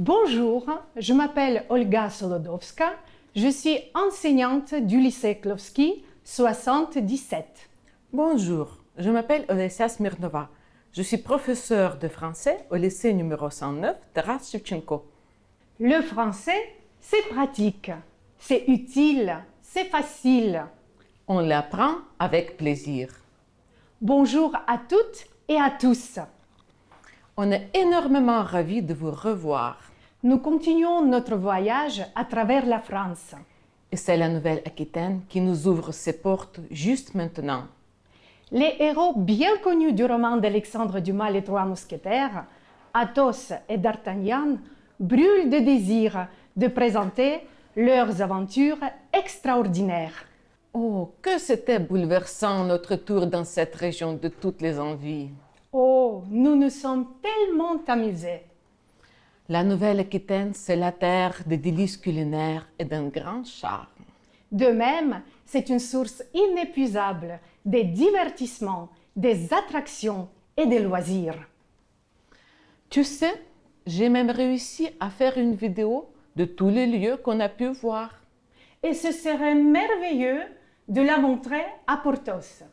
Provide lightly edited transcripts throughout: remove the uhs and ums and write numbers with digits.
Bonjour, je m'appelle Olga Solodowska, je suis enseignante du lycée Klovski 77. Bonjour, je m'appelle Olesya Smirnova. Je suis professeure de français au lycée numéro 109 Taras Shevchenko. Le français, c'est pratique, c'est utile, c'est facile. On l'apprend avec plaisir. Bonjour à toutes et à tous. On est énormément ravis de vous revoir. Nous continuons notre voyage à travers la France. Et c'est la Nouvelle-Aquitaine qui nous ouvre ses portes juste maintenant. Les héros bien connus du roman d'Alexandre Dumas, Les Trois Mousquetaires, Athos et D'Artagnan, brûlent de désir de présenter leurs aventures extraordinaires. Oh, que c'était bouleversant notre tour dans cette région de toutes les envies. Oh, nous nous sommes tellement amusés. La Nouvelle-Aquitaine, c'est la terre des délices culinaires et d'un grand charme. De même, c'est une source inépuisable des divertissements, des attractions et des loisirs. Tu sais, j'ai même réussi à faire une vidéo de tous les lieux qu'on a pu voir. Et ce serait merveilleux de la montrer à Porthos.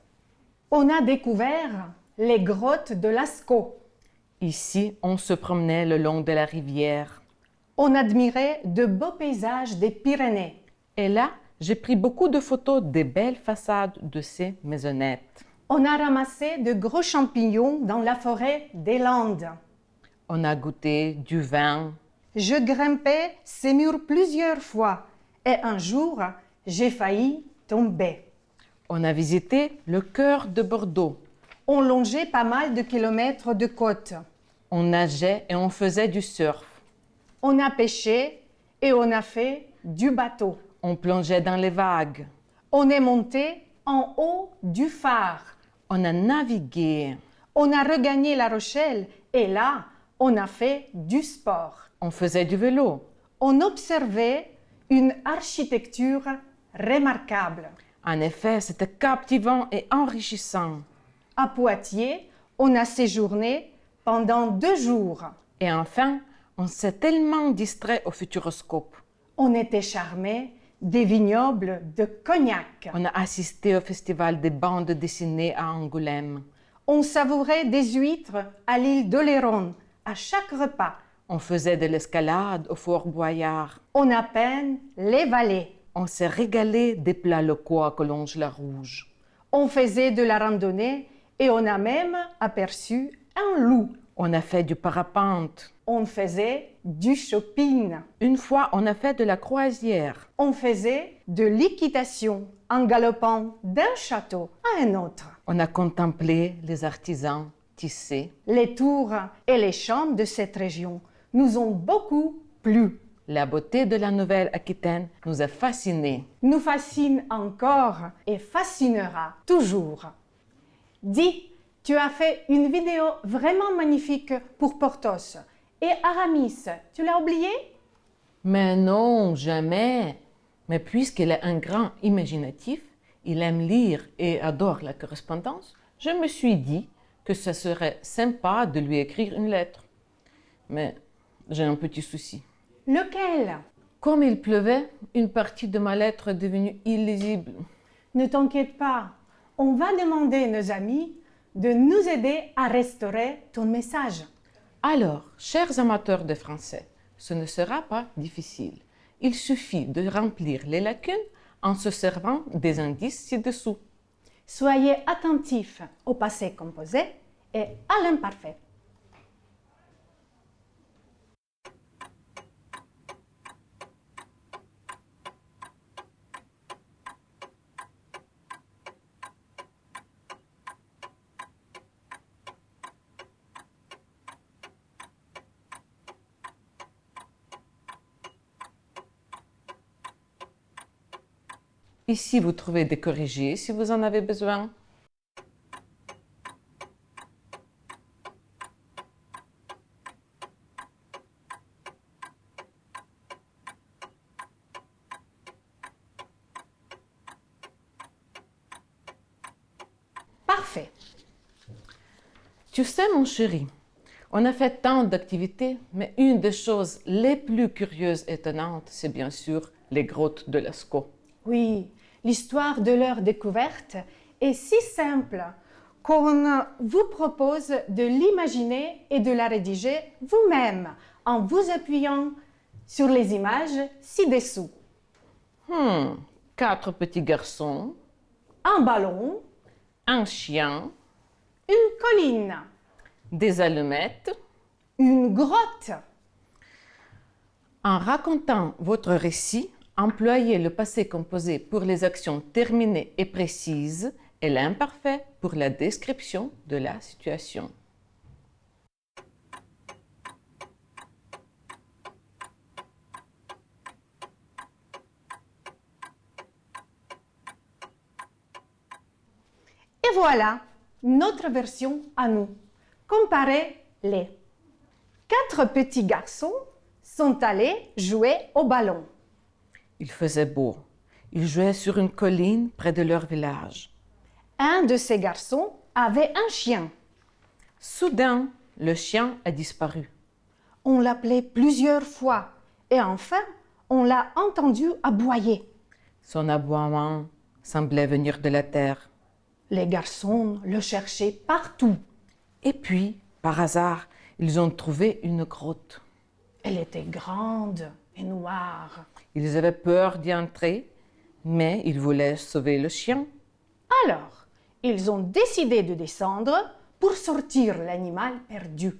On a découvert les grottes de Lascaux. Ici, on se promenait le long de la rivière. On admirait de beaux paysages des Pyrénées. Et là, j'ai pris beaucoup de photos des belles façades de ces maisonnettes. On a ramassé de gros champignons dans la forêt des Landes. On a goûté du vin. Je grimpais ces murs plusieurs fois et un jour, j'ai failli tomber. On a visité le cœur de Bordeaux. On longeait pas mal de kilomètres de côte. On nageait et on faisait du surf. On a pêché et on a fait du bateau. On plongeait dans les vagues. On est monté en haut du phare. On a navigué. On a regagné La Rochelle et là, on a fait du sport. On faisait du vélo. On observait une architecture remarquable. En effet, c'était captivant et enrichissant. À Poitiers, on a séjourné pendant 2 jours. Et enfin, on s'est tellement distrait au Futuroscope. On était charmés des vignobles de Cognac. On a assisté au festival des bandes dessinées à Angoulême. On savourait des huîtres à l'île d'Oléron à chaque repas. On faisait de l'escalade au Fort Boyard. On a peint les vallées. On s'est régalé des plats locaux à Collonges-la-Rouge. On faisait de la randonnée et on a même aperçu un loup. On a fait du parapente. On faisait du shopping. Une fois, on a fait de la croisière. On faisait de l'équitation en galopant d'un château à un autre. On a contemplé les artisans tisser. Les tours et les chambres de cette région nous ont beaucoup plu. La beauté de la Nouvelle-Aquitaine nous a fascinés. Nous fascine encore et fascinera toujours. Dis, tu as fait une vidéo vraiment magnifique pour Porthos. Et Aramis, tu l'as oublié? Mais non, jamais. Mais puisqu'il est un grand imaginatif, il aime lire et adore la correspondance, je me suis dit que ce serait sympa de lui écrire une lettre. Mais j'ai un petit souci. Lequel? Comme il pleuvait, une partie de ma lettre est devenue illisible. Ne t'inquiète pas, on va demander à nos amis de nous aider à restaurer ton message. Alors, chers amateurs de français, ce ne sera pas difficile. Il suffit de remplir les lacunes en se servant des indices ci-dessous. Soyez attentifs au passé composé et à l'imparfait. Ici, vous trouvez des corrigés si vous en avez besoin. Parfait. Tu sais, mon chéri, On a fait tant d'activités, mais une des choses les plus curieuses et étonnantes, c'est bien sûr les grottes de Lascaux. Oui, l'histoire de leur découverte est si simple qu'on vous propose de l'imaginer et de la rédiger vous-même en vous appuyant sur les images ci-dessous. 4 petits garçons, Un ballon, un chien, une colline, des allumettes. une grotte. En racontant votre récit, employez le passé composé pour les actions terminées et précises et l'imparfait pour la description de la situation. Et voilà notre version à nous. Comparez-les. 4 petits garçons sont allés jouer au ballon. Il faisait beau. Ils jouaient sur une colline près de leur village. Un de ces garçons avait un chien. Soudain, le chien a disparu. On l'appelait plusieurs fois et enfin, on l'a entendu aboyer. Son aboiement semblait venir de la terre. Les garçons le cherchaient partout. Et puis, par hasard, ils ont trouvé une grotte. Elle était grande et noire. Ils avaient peur d'y entrer, mais ils voulaient sauver le chien. Alors, ils ont décidé de descendre pour sortir l'animal perdu.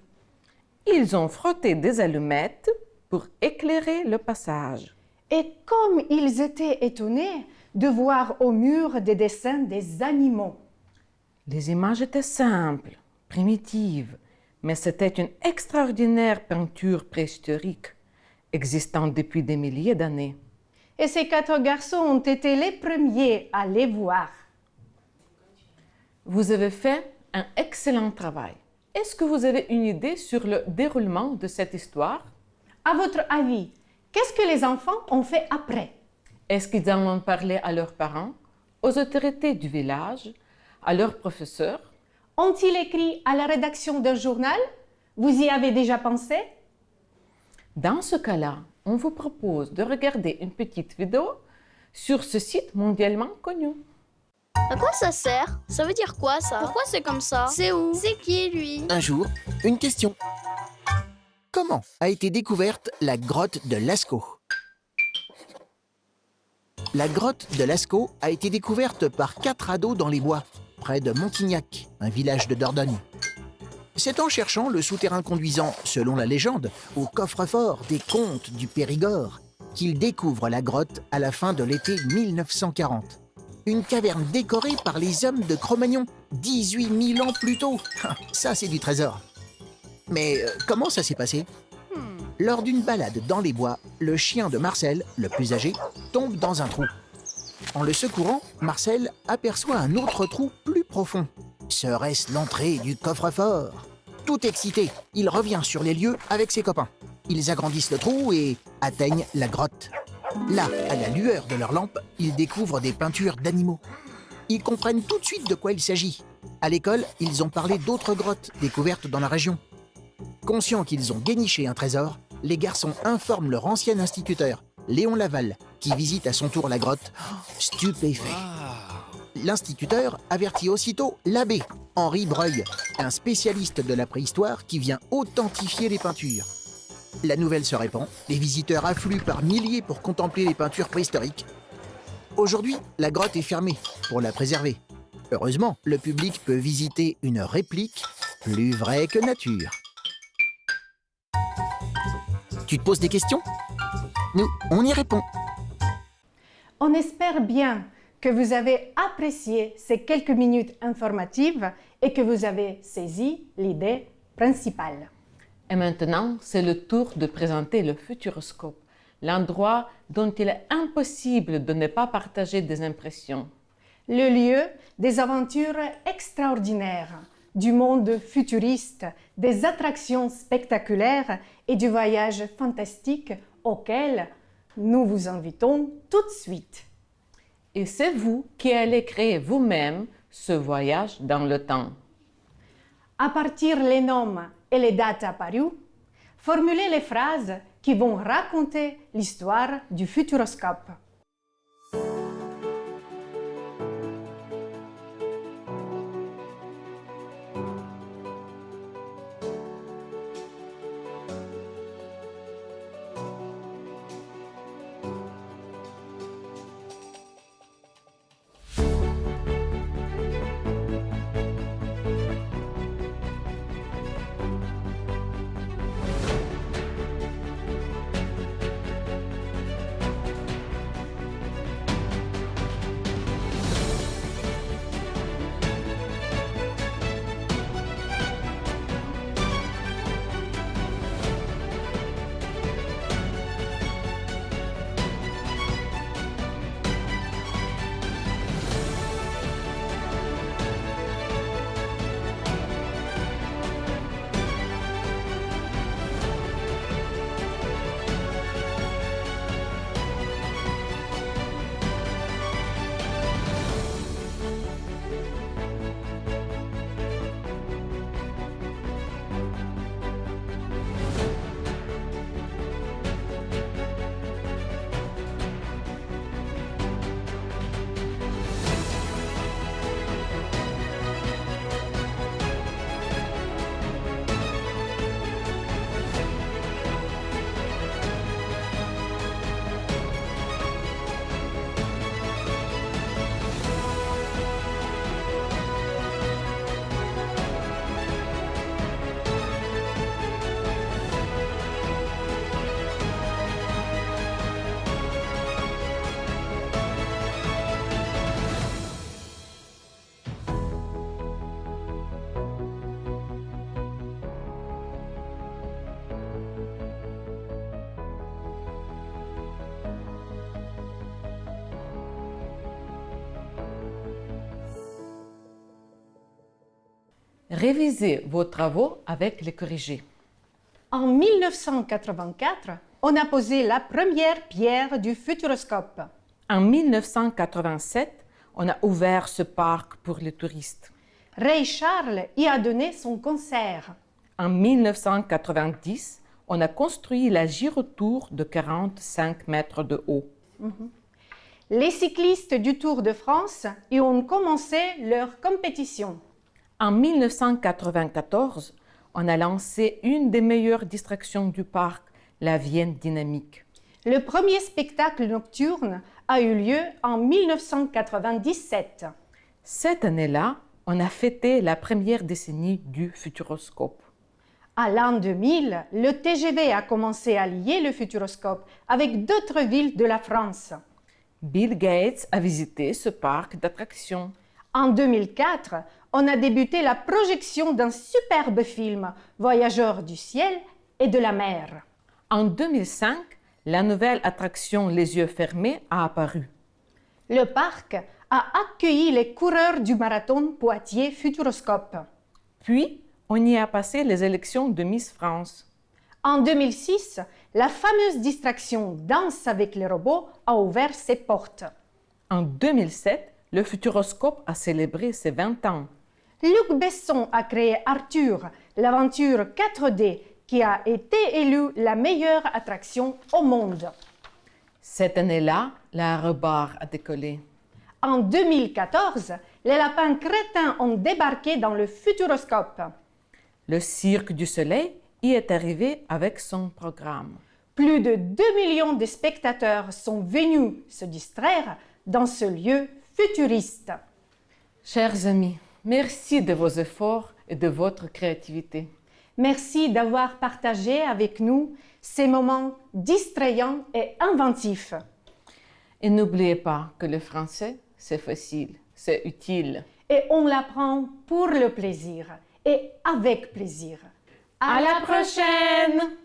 Ils ont frotté des allumettes pour éclairer le passage. Et comme ils étaient étonnés de voir au mur des dessins des animaux. Les images étaient simples, primitives, mais c'était une extraordinaire peinture préhistorique, existant depuis des milliers d'années. Et ces 4 garçons ont été les premiers à les voir. Vous avez fait un excellent travail. Est-ce que vous avez une idée sur le déroulement de cette histoire? À votre avis, qu'est-ce que les enfants ont fait après? Est-ce qu'ils en ont parlé à leurs parents, aux autorités du village, à leurs professeurs? Ont-ils écrit à la rédaction d'un journal? Vous y avez déjà pensé? Dans ce cas-là, on vous propose de regarder une petite vidéo sur ce site mondialement connu. À quoi ça sert? Ça veut dire quoi ça? Pourquoi c'est comme ça? C'est où? C'est qui lui? Un jour, une question. Comment a été découverte la grotte de Lascaux? La grotte de Lascaux a été découverte par 4 ados dans les bois, près de Montignac, un village de Dordogne. C'est en cherchant le souterrain conduisant, selon la légende, au coffre-fort des comtes du Périgord qu'ils découvrent la grotte à la fin de l'été 1940. Une caverne décorée par les hommes de Cro-Magnon, 18 000 ans plus tôt. Ça, c'est du trésor. Mais comment ça s'est passé? Lors d'une balade dans les bois, le chien de Marcel, le plus âgé, tombe dans un trou. En le secourant, Marcel aperçoit un autre trou plus profond. Serait-ce l'entrée du coffre-fort? Tout excité, il revient sur les lieux avec ses copains. Ils agrandissent le trou et atteignent la grotte. Là, à la lueur de leurs lampes, ils découvrent des peintures d'animaux. Ils comprennent tout de suite de quoi il s'agit. À l'école, ils ont parlé d'autres grottes découvertes dans la région. Conscients qu'ils ont déniché un trésor, les garçons informent leur ancien instituteur, Léon Laval, qui visite à son tour la grotte, stupéfait. L'instituteur avertit aussitôt l'abbé, Henri Breuil, un spécialiste de la préhistoire qui vient authentifier les peintures. La nouvelle se répand, les visiteurs affluent par milliers pour contempler les peintures préhistoriques. Aujourd'hui, la grotte est fermée pour la préserver. Heureusement, le public peut visiter une réplique plus vraie que nature. Tu te poses des questions? Nous, on y répond. On espère bien que vous avez apprécié ces quelques minutes informatives et que vous avez saisi l'idée principale. Et maintenant, c'est le tour de présenter le Futuroscope, l'endroit dont il est impossible de ne pas partager des impressions. Le lieu des aventures extraordinaires, du monde futuriste, des attractions spectaculaires et du voyage fantastique auquel nous vous invitons tout de suite. Et c'est vous qui allez créer vous-même ce voyage dans le temps. À partir les noms et les dates apparues, formulez les phrases qui vont raconter l'histoire du futuroscope. Révisez vos travaux avec les corrigés. En 1984, on a posé la première pierre du futuroscope. En 1987, on a ouvert ce parc pour les touristes. Ray Charles y a donné son concert. En 1990, on a construit la Girotour de 45 mètres de haut. Les cyclistes du Tour de France y ont commencé leur compétition. En 1994, on a lancé une des meilleures distractions du parc, la Vienne dynamique. Le premier spectacle nocturne a eu lieu en 1997. Cette année-là, on a fêté la première décennie du futuroscope. À l'an 2000, le TGV a commencé à lier le futuroscope avec d'autres villes de la France. Bill Gates a visité ce parc d'attractions. En 2004, on a débuté la projection d'un superbe film, Voyageurs du ciel et de la mer. En 2005, la nouvelle attraction Les yeux fermés a apparu. Le parc a accueilli les coureurs du marathon Poitiers Futuroscope. Puis, on y a passé les élections de Miss France. En 2006, la fameuse distraction Danse avec les robots a ouvert ses portes. En 2007, le futuroscope a célébré ses 20 ans. Luc Besson a créé Arthur, l'aventure 4D, qui a été élue la meilleure attraction au monde. Cette année-là, l'aérobare a décollé. En 2014, les lapins crétins ont débarqué dans le futuroscope. Le Cirque du Soleil y est arrivé avec son programme. Plus de 2 millions de spectateurs sont venus se distraire dans ce lieu futuriste. Chers amis, merci de vos efforts et de votre créativité. Merci d'avoir partagé avec nous ces moments distrayants et inventifs. Et n'oubliez pas que le français, c'est facile, c'est utile. Et on l'apprend pour le plaisir et avec plaisir. À la prochaine!